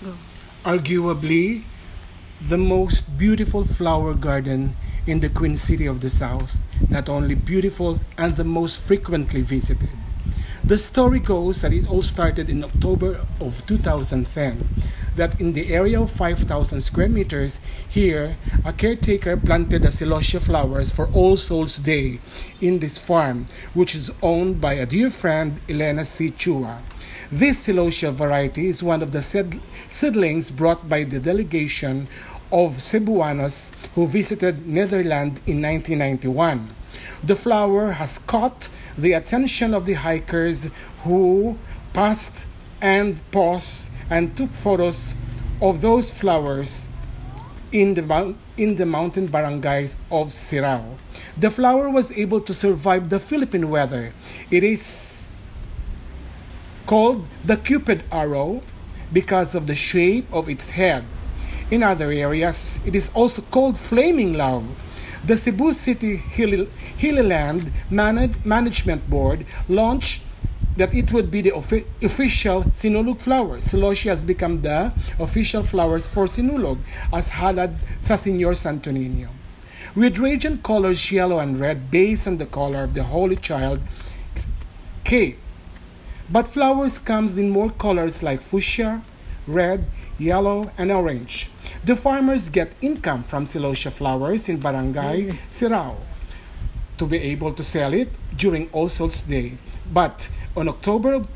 Go. Arguably, the most beautiful flower garden in the Queen City of the South, not only beautiful and the most frequently visited. The story goes that it all started in October of 2010, that in the area of 5,000 square meters here, a caretaker planted the celosia flowers for All Souls Day in this farm, which is owned by a dear friend, Elena C. Chua. This celosia variety is one of the seedlings brought by the delegation of Cebuanos who visited Netherlands in 1991. The flower has caught the attention of the hikers who passed and paused and took photos of those flowers in the mountain barangays of Sirao. The flower was able to survive the Philippine weather. It is called the Cupid arrow because of the shape of its head. In other areas, it is also called flaming love. The Cebu City Hillyland Management Board launched that it would be the official Sinulog flower. Celosia has become the official flowers for Sinulog as halad sa Señor Santo Niño. With radiant colors yellow and red based on the color of the Holy Child cape. But flowers comes in more colors like fuchsia, red, yellow, and orange. The farmers get income from celosia flowers in Barangay Sirao to be able to sell it during All Souls Day. But on October of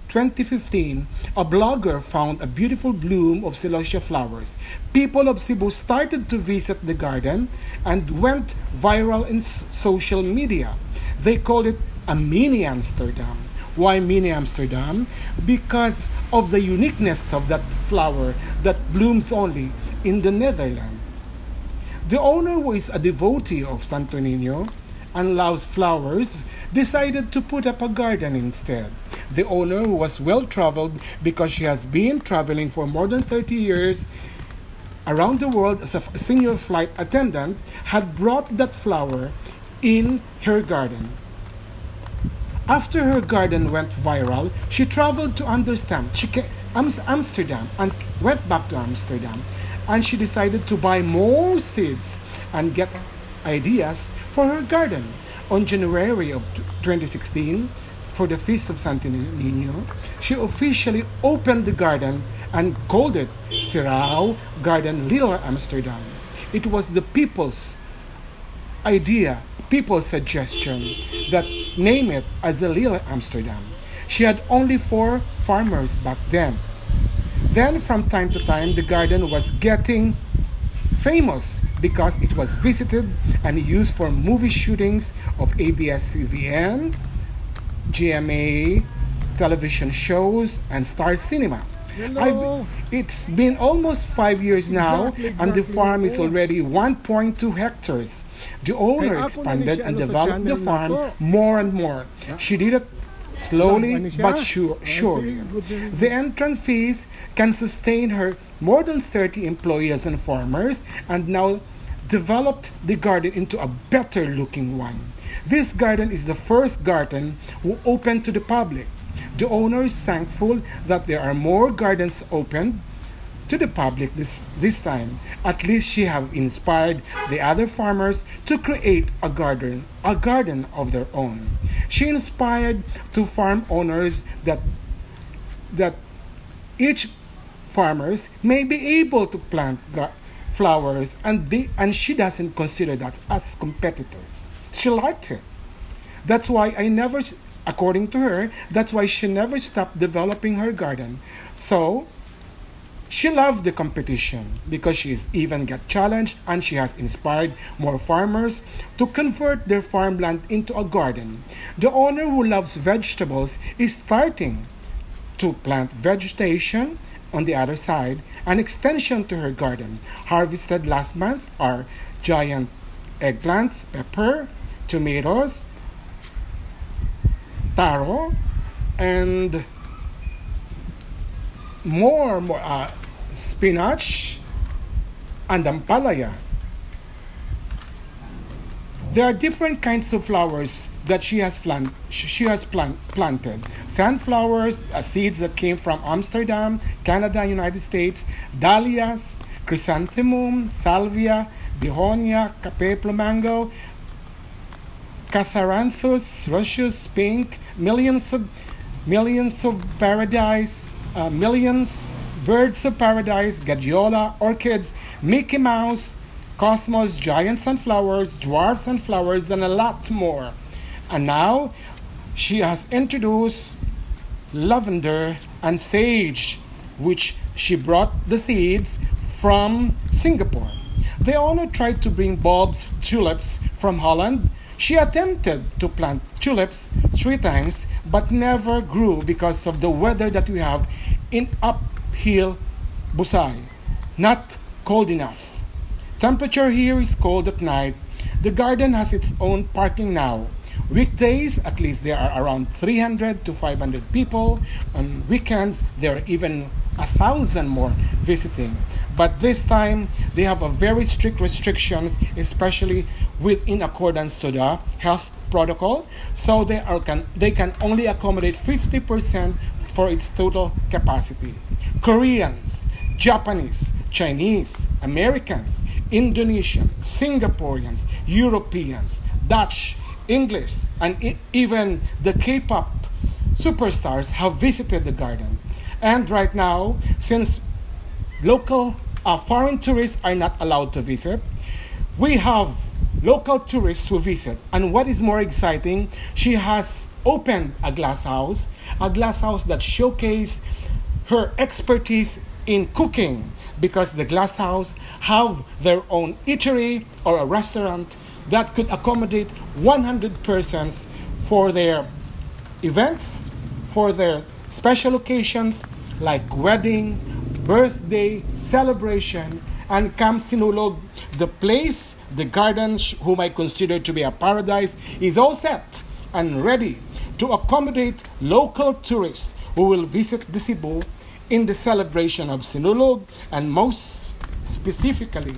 2015, a blogger found a beautiful bloom of celosia flowers. People of Cebu started to visit the garden and went viral in social media. They called it a mini Amsterdam. Why mini Amsterdam? Because of the uniqueness of that flower that blooms only in the Netherlands. The owner, who is a devotee of Santo Niño and loves flowers, decided to put up a garden instead. The owner, who was well traveled because she has been traveling for more than 30 years around the world as a senior flight attendant, had brought that flower in her garden. After her garden went viral, she traveled to Amsterdam and went back to Amsterdam. And she decided to buy more seeds and get ideas for her garden. On January of 2016, for the Feast of Santo Niño, she officially opened the garden and called it Sirao Garden Little Amsterdam. It was the people's idea, people's suggestion that name it as a Little Amsterdam. She had only 4 farmers back then. Then from time to time the garden was getting famous because it was visited and used for movie shootings of ABS-CBN, GMA television shows, and Star Cinema. It's been almost 5 years now, and the farm is already 1.2 hectares. The owner expanded and developed the farm more and more. She did it slowly but surely. The entrance fees can sustain her more than 30 employees and farmers, and now developed the garden into a better looking one. This garden is the first garden open to the public. The owner is thankful that there are more gardens opened to the public this time. At least she have inspired the other farmers to create a garden of their own. She inspired two farm owners that each farmers may be able to plant flowers, and she doesn't consider that as competitors. She liked it. That's why according to her, that's why she never stopped developing her garden. So she loved the competition because she's even got challenged, and she has inspired more farmers to convert their farmland into a garden. The owner, who loves vegetables, is starting to plant vegetation on the other side, an extension to her garden. Harvested last month are giant eggplants, pepper, tomatoes, taro, and more spinach and ampalaya. There are different kinds of flowers that she has planted. Sunflowers, seeds that came from Amsterdam, Canada, and United States. Dahlias, chrysanthemum, salvia, begonia, peplum mango, catharanthus, ruscus, pink, millions of paradise, millions, birds of paradise, gadiola, orchids, Mickey Mouse, cosmos, giant sunflowers, dwarf sunflowers, and a lot more. And now she has introduced lavender and sage, which she brought the seeds from Singapore. The owner tried to bring bulbs, tulips from Holland. She attempted to plant tulips 3 times, but never grew because of the weather that we have in uphill Busai. Not cold enough. Temperature here is cold at night. The garden has its own parking now. Weekdays, at least there are around 300 to 500 people. On weekends, there are even 1,000 more visiting. But this time, they have a very strict restrictions, especially in accordance to the health protocol. So they can only accommodate 50% for its total capacity. Koreans, Japanese, Chinese, Americans, Indonesian, Singaporeans, Europeans, Dutch, English, and even the K-pop superstars have visited the garden. And right now, since local foreign tourists are not allowed to visit, we have local tourists who visit. And what is more exciting, she has opened a glass house that showcases her expertise in cooking, because the glass house have their own eatery or a restaurant that could accommodate 100 persons for their events, for their special occasions like wedding, birthday, celebration, and Camp Sinulog, the place, the garden, whom I consider to be a paradise, is all set and ready to accommodate local tourists who will visit the Cebu in the celebration of Sinulog, and most specifically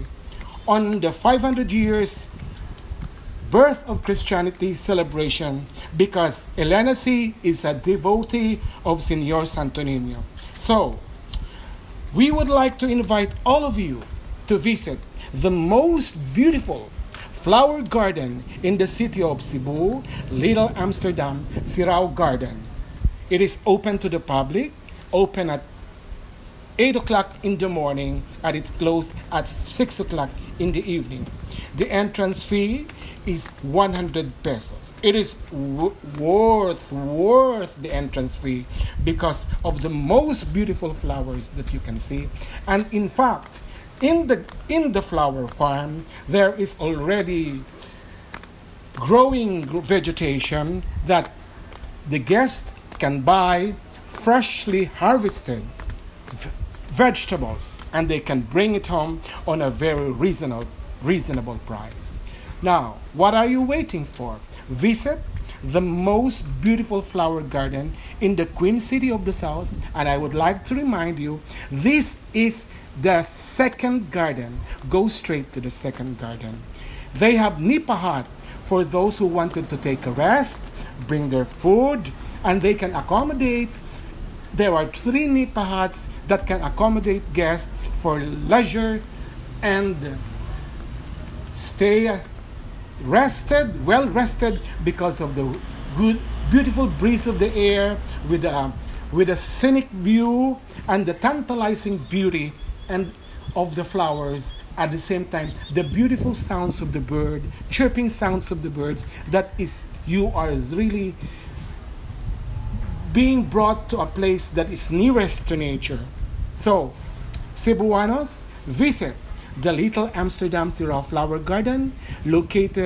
on the 500 years birth of Christianity celebration, because Elena C. is a devotee of Señor Santo Niño. So, we would like to invite all of you to visit the most beautiful flower garden in the city of Cebu, Little Amsterdam, Sirao Garden. It is open to the public, open at 8 o'clock in the morning, and it's closed at 6 o'clock in the evening. The entrance fee is 100 pesos. It is worth the entrance fee because of the most beautiful flowers that you can see. And in fact, in the flower farm, there is already growing vegetation that the guest can buy freshly harvested vegetables, and they can bring it home on a very reasonable price. Now, what are you waiting for? Visit the most beautiful flower garden in the Queen City of the South, and I would like to remind you, this is the second garden. Go straight to the second garden. They have nipa hut for those who wanted to take a rest, bring their food, and they can accommodate. There are 3 nipa huts that can accommodate guests for leisure and stay well rested because of the good, beautiful breeze of the air with a scenic view and the tantalizing beauty and of the flowers. At the same time, the beautiful sounds of the bird, chirping sounds of the birds, you are really being brought to a place that is nearest to nature. So, Cebuanos, visit the Little Amsterdam Sirao Flower Garden, located